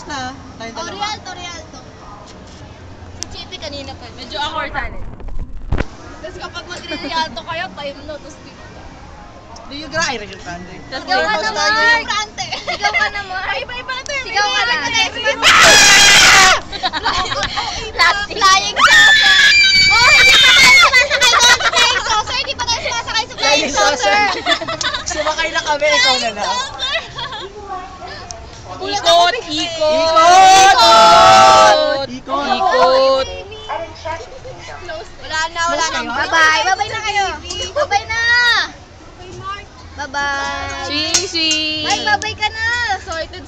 na. Tayong dalawa. Rialto, Rialto. Si Chippy kanina pa. Medyo awkward tayo. Tapos kapag mag-Rialto kayo, time no, tapos dito. Do you gra? Ay, regular Sunday. Sigaw ka na, Mark! Sigaw ka na, Mark! Iba-iba na to yun. Sigaw ka na. Flying saucer! Oh, hindi pa tayo sumasakay doon sa flying saucer! Hindi pa tayo sumasakay sa flying saucer! Sumakay na kami, ikaw na na. Ikot! Ikot! Ikot! Ikot! Wala na. Bye-bye! Bye-bye na kayo! Bye-bye na! Bye-bye! Sing! Bye! Bye-bye ka na! Sorted